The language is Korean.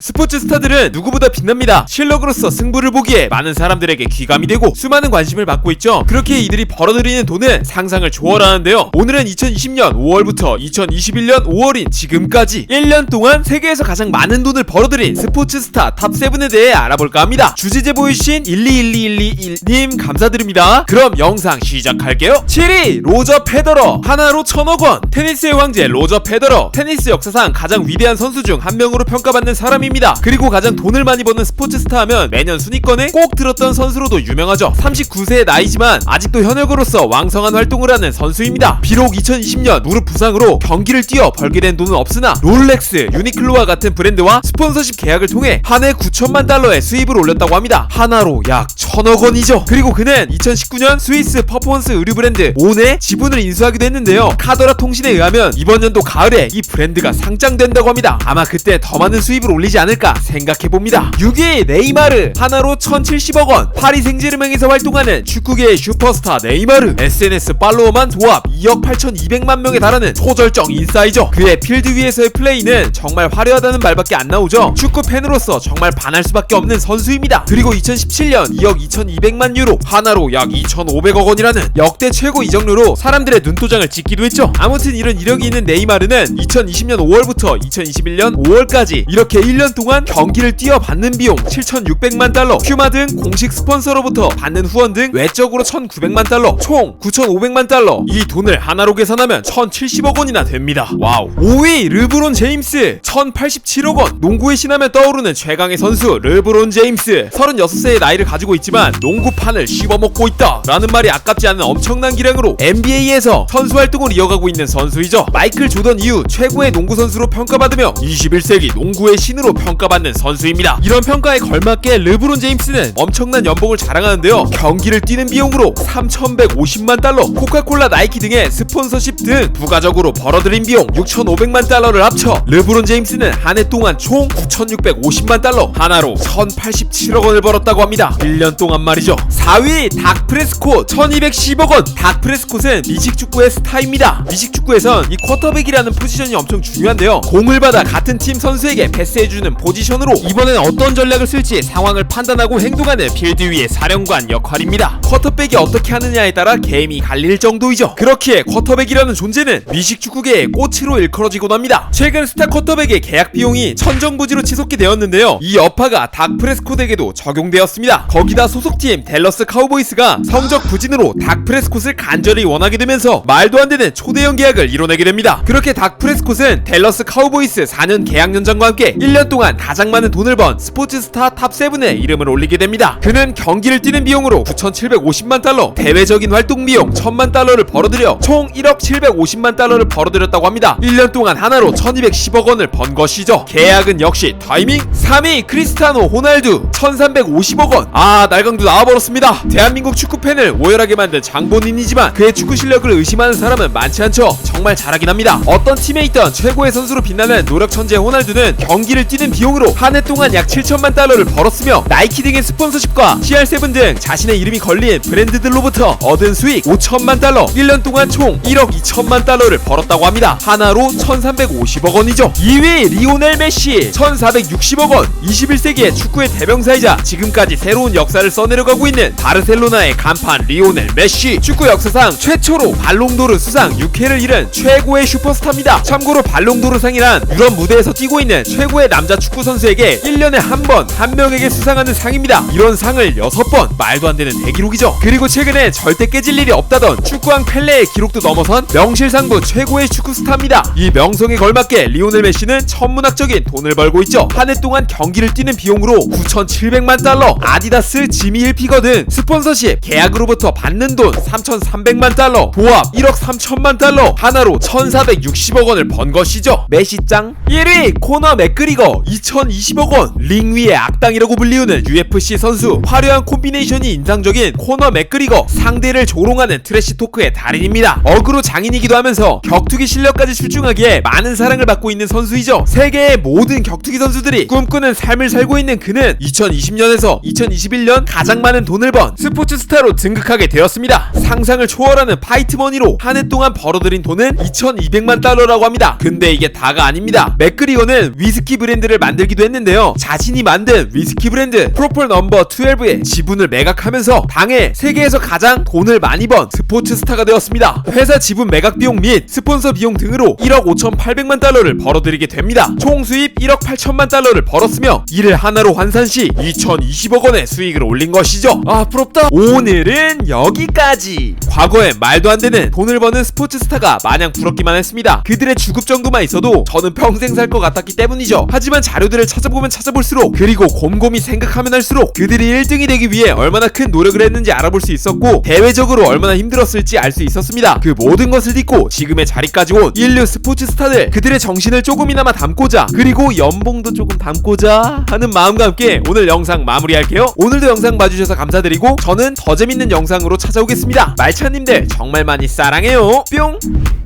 스포츠 스타들은 누구보다 빛납니다. 실력으로서 승부를 보기에 많은 사람들에게 귀감이 되고 수많은 관심을 받고 있죠. 그렇게 이들이 벌어들이는 돈은 상상을 초월하는데요. 오늘은 2020년 5월부터 2021년 5월인 지금까지 1년 동안 세계에서 가장 많은 돈을 벌어들인 스포츠 스타 탑7에 대해 알아볼까 합니다. 주제 제보해주신 121211님 감사드립니다. 그럼 영상 시작할게요. 7위 로저 페더러, 하나로 1000억원. 테니스의 황제 로저 페더러, 테니스 역사상 가장 위대한 선수 중 한 명으로 평가받는 사람입니다. 그리고 가장 돈을 많이 버는 스포츠 스타 하면 매년 순위권에 꼭 들었던 선수로도 유명하죠. 39세의 나이지만 아직도 현역으로서 왕성한 활동을 하는 선수입니다. 비록 2020년 무릎 부상으로 경기를 뛰어 벌게 된 돈은 없으나 롤렉스, 유니클로와 같은 브랜드와 스폰서십 계약을 통해 한 해 9천만 달러의 수입을 올렸다고 합니다. 하나로 약 1000억원이죠. 그리고 그는 2019년 스위스 퍼포먼스 의류 브랜드 온의 지분을 인수하기도 했는데요. 카더라 통신에 의하면 이번 연도 가을에 이 브랜드가 상장된다고 합니다. 아마 그때 더 많은 수입을 올리지 않을까 생각해봅니다. 6위 네이마르, 하나로 1070억원. 파리 생제르맹에서 활동하는 축구계의 슈퍼스타 네이마르. SNS 팔로워만 도합 2억 8200만 명에 달하는 초절정 인싸이죠. 그의 필드 위에서의 플레이는 정말 화려하다는 말밖에 안 나오죠. 축구 팬으로서 정말 반할 수밖에 없는 선수입니다. 그리고 2017년 2억 2200만 유로, 하나로 약 2500억원이라는 역대 최고 이적료로 사람들의 눈도장을 찍기도 했죠. 아무튼 이런 이력이 있는 네이마르는 2020년 5월부터 2021년 5월까지 이렇게 1년 동안 경기를 뛰어 받는 비용 7600만 달러, 퓨마 등 공식 스폰서로부터 받는 후원 등 외적으로 1900만 달러, 총 9500만 달러. 이 돈을 하나로 계산하면 1070억원이나 됩니다. 와우. 5위 르브론 제임스, 1087억원. 농구의 신하면 떠오르는 최강의 선수 르브론 제임스. 36세의 나이를 가지고 있지만 농구판을 씹어먹고 있다 라는 말이 아깝지 않은 엄청난 기량으로 NBA에서 선수 활동을 이어가고 있는 선수이죠. 마이클 조던 이후 최고의 농구 선수로 평가받으며 21세기 농구의 신으로 평가받는 선수입니다. 이런 평가에 걸맞게 르브론 제임스는 엄청난 연봉을 자랑하는데요. 경기를 뛰는 비용으로 3150만 달러, 코카콜라, 나이키 등의 스폰서십 등 부가적으로 벌어들인 비용 6500만 달러를 합쳐 르브론 제임스는 한 해 동안 총 9650만 달러, 하나로 1087억원을 벌었다고 합니다. 1년 동안 말이죠. 4위 닥 프레스콧, 1210억원. 닥 프레스콧은 미식축구의 스타입니다. 미식축구에선 이 쿼터백이라는 포지션이 엄청 중요한데요. 공을 받아 같은 팀 선수에게 패스해주는 포지션으로 이번엔 어떤 전략을 쓸지 상황을 판단하고 행동하는 필드 위의 사령관 역할입니다. 쿼터백이 어떻게 하느냐에 따라 게임이 갈릴 정도이죠. 그렇기에 쿼터백이라는 존재는 미식축구계의 꽃으로 일컬어지곤 합니다. 최근 스타 쿼터백의 계약 비용이 천정부지로 치솟게 되었는데요. 이 여파가 닥 프레스콧에게도 적용되었습니다. 거기다 소속팀 댈러스 카우보이스가 성적 부진으로 닥 프레스콧을 간절히 원하게 되면서 말도 안 되는 초대형 계약을 이뤄내게 됩니다. 그렇게 닥 프레스콧은 댈러스 카우보이스 4년 계약 연장과 함께 1년 동안 가장 많은 돈을 번 스포츠 스타 탑7에 이름을 올리게 됩니다. 그는 경기를 뛰는 비용으로 9750만 달러, 대외적인 활동 비용 1000만 달러를 벌어들여 총 1억 750만 달러를 벌어들였다고 합니다. 1년 동안 하나로 1210억원을 번 것이죠. 계약은 역시 타이밍. 3위 크리스티아노 호날두, 1350억원. 날강도 나와버렸습니다. 대한민국 축구팬을 오열하게 만든 장본인이지만 그의 축구 실력을 의심하는 사람은 많지 않죠. 정말 잘하긴 합니다. 어떤 팀에 있던 최고의 선수로 빛나는 노력 천재 호날두는 경기를 뛰는 비용으로 한 해 동안 약 7천만 달러를 벌었으며 나이키 등의 스폰서십과 CR7 등 자신의 이름이 걸린 브랜드들로부터 얻은 수익 5천만 달러, 1년 동안 총 1억 2천만 달러를 벌었다고 합니다. 하나로 1350억원이죠. 2위 리오넬 메시, 1460억원. 21세기의 축구의 대명사이자 지금까지 새로운 역사를 써내려가고 있는 바르셀로나의 간판 리오넬 메시. 축구 역사상 최초로 발롱도르 수상 6회를 이룬 최고의 슈퍼스타입니다. 참고로 발롱도르상이란 유럽 무대에서 뛰고 있는 최고의 남자 축구 선수에게 1년에 한 번 한 명에게 수상하는 상입니다. 이런 상을 6번, 말도 안 되는 대기록이죠. 그리고 최근에 절대 깨질 일이 없다던 축구왕 펠레의 기록도 넘어선 명실상부 최고의 축구 스타입니다. 이 명성에 걸맞게 리오넬 메시는 천문학적인 돈을 벌고 있죠. 한 해 동안 경기를 뛰는 비용으로 9700만 달러, 아디다스, 지미 힐피거 등 스폰서십 계약으로부터 받는 돈 3300만 달러, 도합 1억 3천만 달러, 하나로 1460억원을 번 것이죠. 메시짱. 1위 코너 맥그리거, 2020억원. 링 위의 악당이라고 불리우는 UFC 선수. 화려한 콤비네이션이 인상적인 코너 맥그리거, 상대를 조롱하는 트래시 토크의 달인입니다. 어그로 장인이기도 하면서 격투기 실력까지 출중하기에 많은 사랑을 받고 있는 선수이죠. 세계의 모든 격투기 선수들이 꿈꾸는 꿈꾸는 삶을 살고 있는 그는 2020년에서 2021년 가장 많은 돈을 번 스포츠 스타로 등극하게 되었습니다. 상상을 초월하는 파이트머니로 한 해 동안 벌어들인 돈은 2200만 달러라고 합니다. 근데 이게 다가 아닙니다. 맥그리거는 위스키 브랜드를 만들기도 했는데요. 자신이 만든 위스키 브랜드 프로폴 넘버 12의 지분을 매각하면서 당해 세계에서 가장 돈을 많이 번 스포츠 스타가 되었습니다. 회사 지분 매각 비용 및 스폰서 비용 등으로 1억 5800만 달러를 벌어들이게 됩니다. 총 수입 1억 8천만 달러를 벌었으며 이를 하나로 환산 시 2020억 원의 수익을 올린 것이죠. 아, 부럽다. 오늘은 여기까지. 과거에 말도 안 되는 돈을 버는 스포츠 스타가 마냥 부럽기만 했습니다. 그들의 주급 정도만 있어도 저는 평생 살 것 같았기 때문이죠. 하지만 자료들을 찾아보면 찾아볼수록, 그리고 곰곰이 생각하면 할수록 그들이 1등이 되기 위해 얼마나 큰 노력을 했는지 알아볼 수 있었고, 대외적으로 얼마나 힘들었을지 알 수 있었습니다. 그 모든 것을 딛고 지금의 자리까지 온 인류 스포츠 스타들, 그들의 정신을 조금이나마 담고자, 그리고 연봉도 조금 담고자 하는 마음과 함께 오늘 영상 마무리할게요. 오늘도 영상 봐주셔서 감사드리고 저는 더 재밌는 영상으로 찾아오겠습니다. 말차님들 정말 많이 사랑해요. 뿅.